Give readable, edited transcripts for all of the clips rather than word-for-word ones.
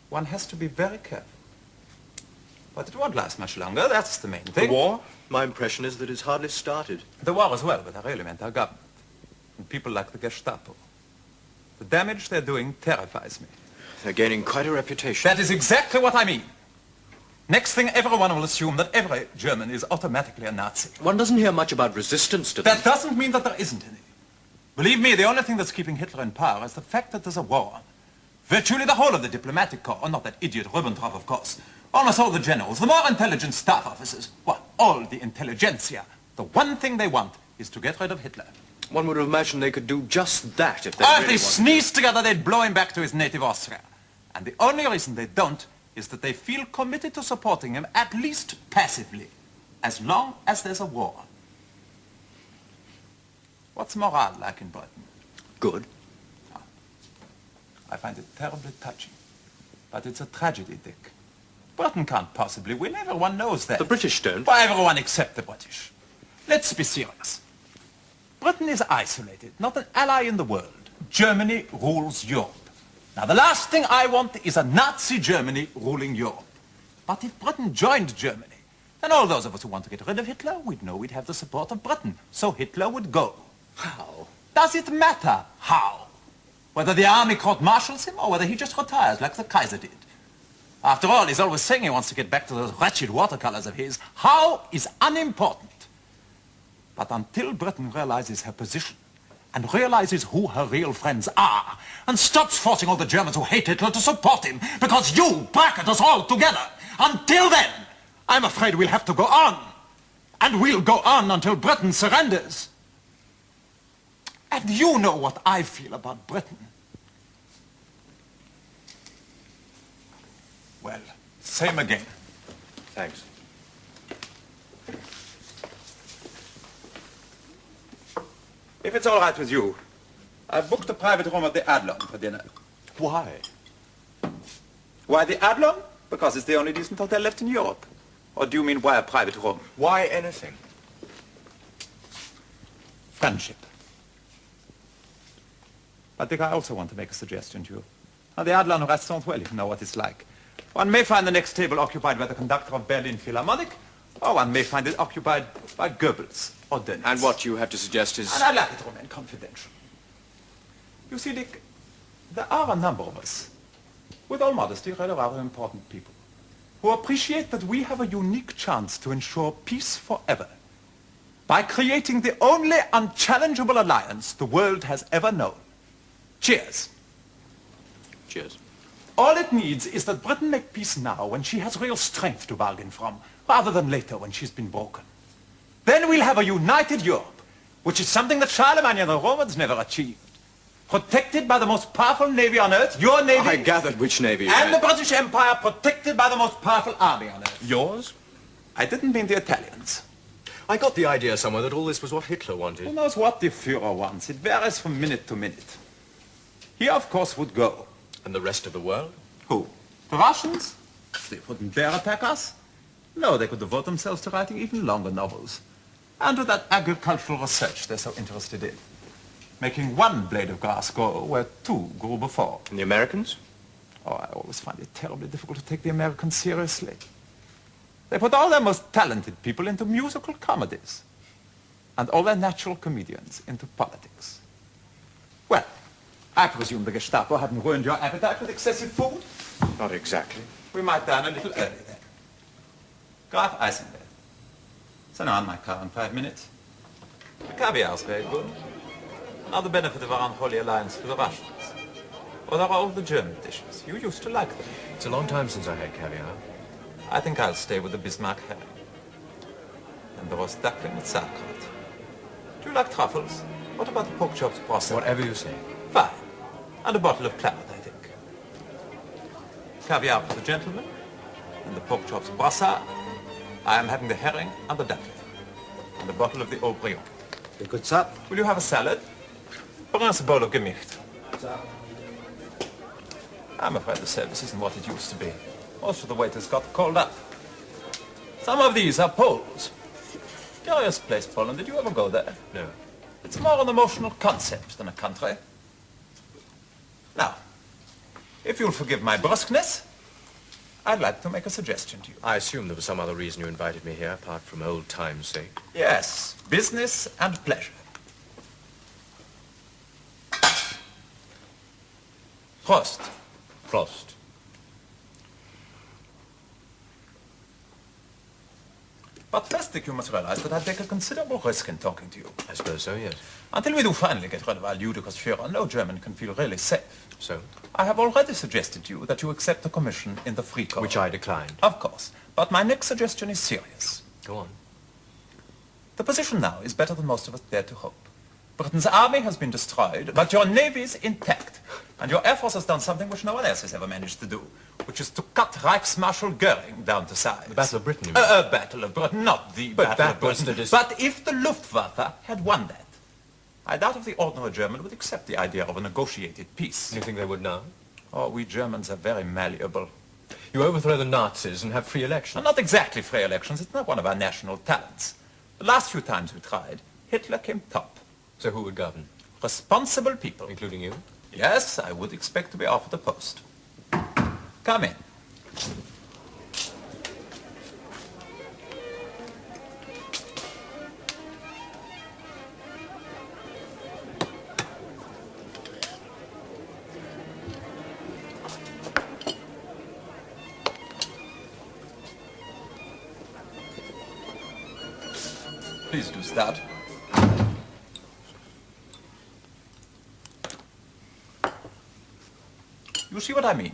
One has to be very careful. But it won't last much longer, that's the main thing. The war? My impression is that it's hardly started. The war as well, but I really meant our government. And people like the Gestapo. The damage they're doing terrifies me. They're gaining quite a reputation. That is exactly what I mean. Next thing, everyone will assume that every German is automatically a Nazi. One doesn't hear much about resistance to that. That doesn't mean that there isn't any. Believe me, the only thing that's keeping Hitler in power is the fact that there's a war on. Virtually the whole of the diplomatic corps, not that idiot Ribbentrop, of course. Almost all the generals, the more intelligent staff officers, well, all the intelligentsia. The one thing they want is to get rid of Hitler. One would have imagined they could do just that if they really wanted. If they sneezed together, they'd blow him back to his native Austria. And the only reason they don't is that they feel committed to supporting him, at least passively, as long as there's a war. What's morale like in Britain? Good. Oh. I find it terribly touching. But it's a tragedy, Dick. Britain can't possibly win. Everyone knows that. The British don't. Well, everyone except the British. Let's be serious. Britain is isolated, not an ally in the world. Germany rules Europe. Now, the last thing I want is a Nazi Germany ruling Europe. But if Britain joined Germany, then all those of us who want to get rid of Hitler, we'd know we'd have the support of Britain. So Hitler would go. How? Does it matter how? Whether the army court-martials him or whether he just retires like the Kaiser did. After all, he's always saying he wants to get back to those wretched watercolors of his. How is unimportant. But until Britain realizes her position and realizes who her real friends are and stops forcing all the Germans who hate Hitler to support him because you bracket us all together, until then, I'm afraid we'll have to go on. And we'll go on until Britain surrenders. And you know what I feel about Britain. Well, same again. Thanks. If it's all right with you, I've booked a private room at the Adlon for dinner. Why? Why the Adlon? Because it's the only decent hotel left in Europe. Or do you mean why a private room? Why anything? Friendship. But Dick, I also want to make a suggestion to you. Now, the Adlon restaurant, well, you know what it's like. One may find the next table occupied by the conductor of Berlin Philharmonic, or one may find it occupied by Goebbels or Dönitz. And what you have to suggest is... And I'd like it to remain confidential. You see, Dick, there are a number of us, with all modesty, rather important people, who appreciate that we have a unique chance to ensure peace forever by creating the only unchallengeable alliance the world has ever known. Cheers. Cheers. All it needs is that Britain make peace now when she has real strength to bargain from, rather than later when she's been broken. Then we'll have a united Europe, which is something that Charlemagne and the Romans never achieved. Protected by the most powerful navy on earth, your navy... I gathered which navy. And the British Empire protected by the most powerful army on earth. Yours? I didn't mean the Italians. I got the idea somewhere that all this was what Hitler wanted. Who knows what the Fuhrer wants? It varies from minute to minute. He, of course, would go. And the rest of the world? Who? The Russians? They wouldn't dare attack us. No, they could devote themselves to writing even longer novels. And to that agricultural research they're so interested in. Making one blade of grass grow where two grew before. And the Americans? Oh, I always find it terribly difficult to take the Americans seriously. They put all their most talented people into musical comedies. And all their natural comedians into politics. Well, I presume the Gestapo haven't ruined your appetite with excessive food? Not exactly. We might dine a little early then. Graf Eisenberg. Send on my car in 5 minutes. The caviar's very good. Now the benefit of our unholy alliance for the Russians. Or there are all the German dishes. You used to like them. It's a long time since I had caviar. I think I'll stay with the Bismarck herring. And the roast duckling with sauerkraut. Do you like truffles? What about the pork chops process? Whatever you say. Fine. And a bottle of claret, I think. Caviar for the gentleman, and the pork chops brassard. I am having the herring and the duckling. And a bottle of the Old Brion. Good sup. Will you have a salad? Bring us a bowl of Gemicht. I'm afraid the service isn't what it used to be. Most of the waiters got called up. Some of these are Poles. Curious place, Poland. Did you ever go there? No. It's more an emotional concept than a country. Now, if you'll forgive my brusqueness, I'd like to make a suggestion to you. I assume there was some other reason you invited me here, apart from old time's sake. Yes, business and pleasure. Prost. Prost. But first, Dick, you must realize that I take a considerable risk in talking to you. I suppose so, yes. Until we do finally get rid of our ludicrous Führer, no German can feel really safe. So? I have already suggested to you that you accept a commission in the Free Corps. Which I declined. Of course. But my next suggestion is serious. Go on. The position now is better than most of us dared to hope. Britain's army has been destroyed, but your navy is intact. And your air force has done something which no one else has ever managed to do, which is to cut Reichsmarshal Goering down to size. The Battle of Britain, you mean? Battle of Britain, not the But Battle that of Britain. was the But if the Luftwaffe had won that, I doubt if the ordinary German would accept the idea of a negotiated peace. You think they would now? Oh, we Germans are very malleable. You overthrow the Nazis and have free elections. Not exactly free elections. It's not one of our national talents. The last few times we tried, Hitler came top. So who would govern? Responsible people. Including you? Yes, I would expect to be offered a post. Come in. Please do start. You see what I mean?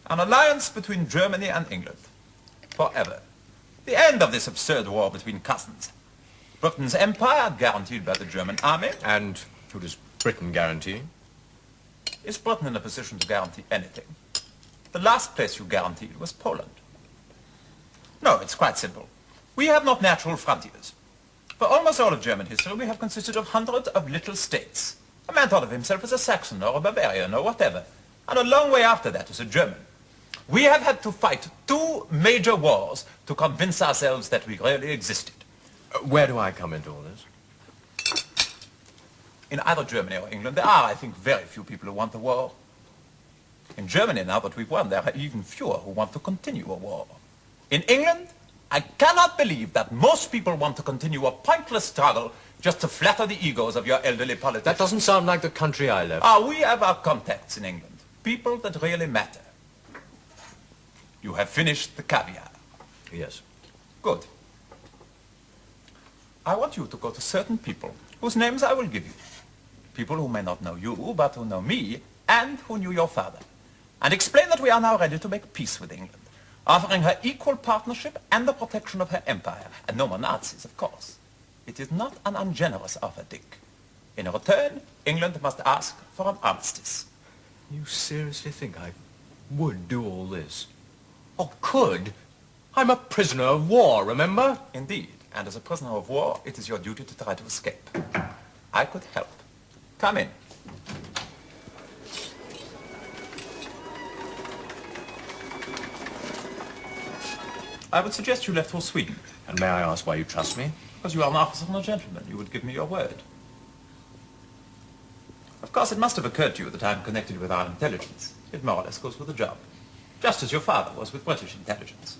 An alliance between Germany and England. Forever. The end of this absurd war between cousins. Britain's empire guaranteed by the German army. And who does Britain guarantee? Is Britain in a position to guarantee anything? The last place you guaranteed was Poland. No, it's quite simple. We have not natural frontiers. For almost all of German history, we have consisted of hundreds of little states. A man thought of himself as a Saxon or a Bavarian or whatever. And a long way after that as a German. We have had to fight 2 major wars to convince ourselves that we really existed. Where do I come into all this? In either Germany or England, there are, I think, very few people who want the war. In Germany, now that we've won, there are even fewer who want to continue a war. In England, I cannot believe that most people want to continue a pointless struggle just to flatter the egos of your elderly politicians. That doesn't sound like the country I left. We have our contacts in England. People that really matter. You have finished the caviar. Yes. Good. I want you to go to certain people whose names I will give you. People who may not know you, but who know me, and who knew your father. And explain that we are now ready to make peace with England, offering her equal partnership and the protection of her empire. And no more Nazis, of course. It is not an ungenerous offer, Dick. In return, England must ask for an armistice. You seriously think I would do all this? Oh, could? I'm a prisoner of war, remember? Indeed. And as a prisoner of war, it is your duty to try to escape. I could help. Come in. I would suggest you left for Sweden. And may I ask why you trust me? Because you are an officer and a gentleman. You would give me your word. Of course, it must have occurred to you that I am connected with our intelligence. It more or less goes with the job. Just as your father was with British intelligence.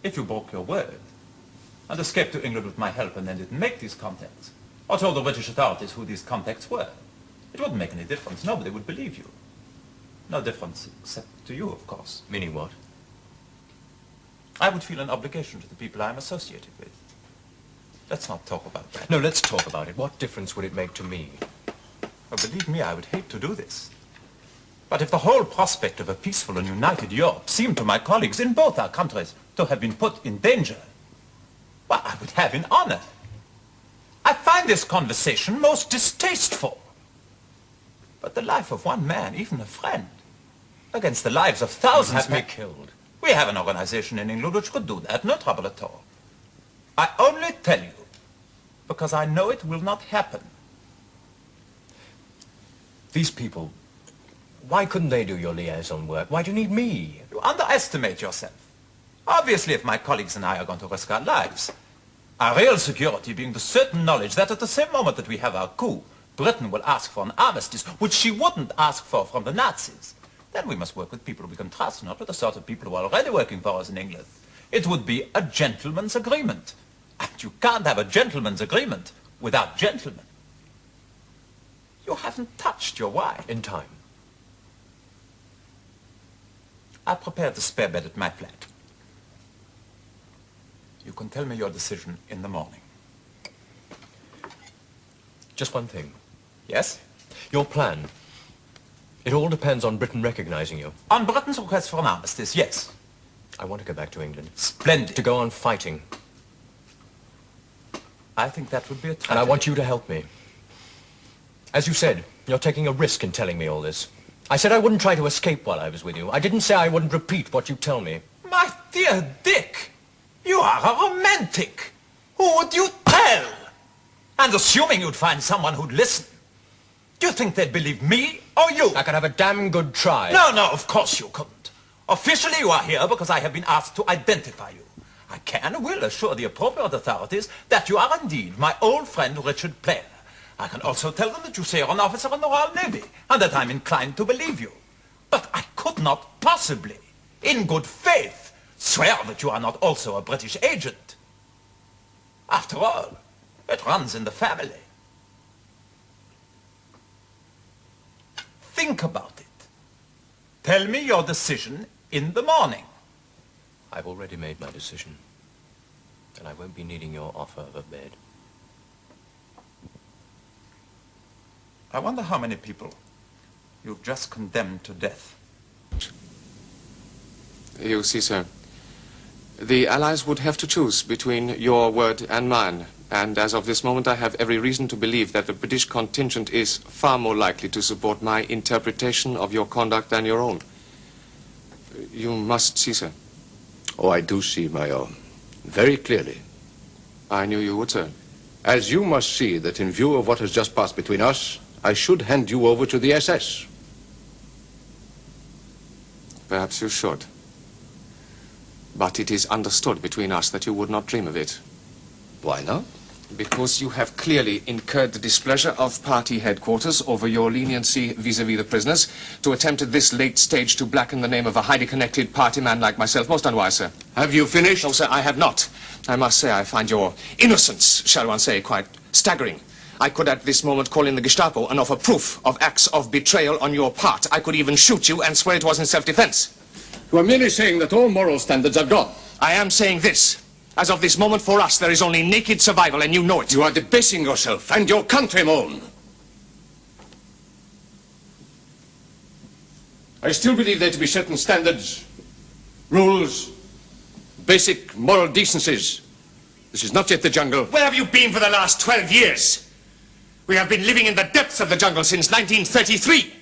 If you broke your word and escaped to England with my help and then didn't make these contacts, or told the British authorities who these contacts were, it wouldn't make any difference. Nobody would believe you. No difference except to you, of course. Meaning what? I would feel an obligation to the people I am associated with. Let's not talk about that. No, let's talk about it. What difference would it make to me? Oh, believe me, I would hate to do this. But if the whole prospect of a peaceful and united Europe seemed to my colleagues in both our countries to have been put in danger, well, I would have in honor. I find this conversation most distasteful. But the life of one man, even a friend, against the lives of thousands... Have me killed. We have an organization in England which could do that, no trouble at all. I only tell you because I know it will not happen. These people, why couldn't they do your liaison work? Why do you need me? You underestimate yourself. Obviously, if my colleagues and I are going to risk our lives, our real security being the certain knowledge that at the same moment that we have our coup, Britain will ask for an armistice, which she wouldn't ask for from the Nazis. Then we must work with people we can trust, not with the sort of people who are already working for us in England. It would be a gentleman's agreement. And you can't have a gentleman's agreement without gentlemen. You haven't touched your wife. In time. I prepared the spare bed at my flat. You can tell me your decision in the morning. Just one thing. Yes? Your plan. It all depends on Britain recognizing you. On Britain's request for an armistice, yes. I want to go back to England. Splendid. To go on fighting. I think that would be a tragedy. And I want you to help me. As you said, you're taking a risk in telling me all this. I said I wouldn't try to escape while I was with you. I didn't say I wouldn't repeat what you tell me. My dear Dick, you are a romantic. Who would you tell? And assuming you'd find someone who'd listen, do you think they'd believe me or you? I could have a damn good try. No, of course you couldn't. Officially you are here because I have been asked to identify you. I can and will assure the appropriate authorities that you are indeed my old friend Richard Blair. I can also tell them that you say you're an officer in the Royal Navy and that I'm inclined to believe you. But I could not possibly, in good faith, swear that you are not also a British agent. After all, it runs in the family. Think about it. Tell me your decision in the morning. I've already made my decision. And I won't be needing your offer of a bed. I wonder how many people you've just condemned to death. You see, sir, the Allies would have to choose between your word and mine. And as of this moment, I have every reason to believe that the British contingent is far more likely to support my interpretation of your conduct than your own. You must see, sir. Oh, I do see, Major. Very clearly. I knew you would, sir. As you must see that in view of what has just passed between us, I should hand you over to the SS. Perhaps you should. But it is understood between us that you would not dream of it. Why not? Because you have clearly incurred the displeasure of party headquarters over your leniency vis-à-vis the prisoners to attempt at this late stage to blacken the name of a highly connected party man like myself. Most unwise, sir. Have you finished? No, sir, I have not. I must say I find your innocence, shall one say, quite staggering. I could at this moment call in the Gestapo and offer proof of acts of betrayal on your part. I could even shoot you and swear it was in self-defense. You are merely saying that all moral standards are gone. I am saying this. As of this moment, for us, there is only naked survival, and you know it. You are debasing yourself and your country, Moan. I still believe there to be certain standards, rules, basic moral decencies. This is not yet the jungle. Where have you been for the last 12 years? We have been living in the depths of the jungle since 1933.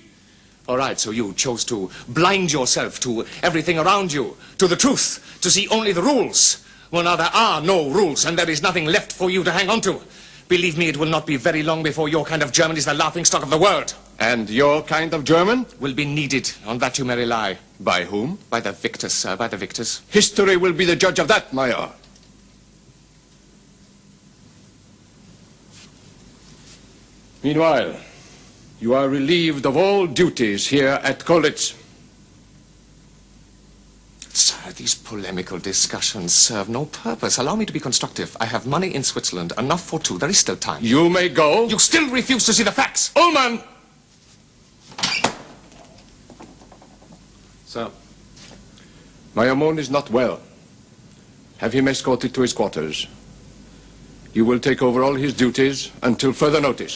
All right, so you chose to blind yourself to everything around you, to the truth, to see only the rules. Well, now there are no rules, and there is nothing left for you to hang on to. Believe me, it will not be very long before your kind of German is the laughingstock of the world. And your kind of German? Will be needed, on that you may rely. By whom? By the victors, sir, by the victors. History will be the judge of that, Major. Meanwhile, you are relieved of all duties here at Colditz. Sir, these polemical discussions serve no purpose. Allow me to be constructive. I have money in Switzerland, enough for two. There is still time. You may go. You still refuse to see the facts. Ullman! Sir. Major Moon is not well. Have him escorted to his quarters. You will take over all his duties until further notice.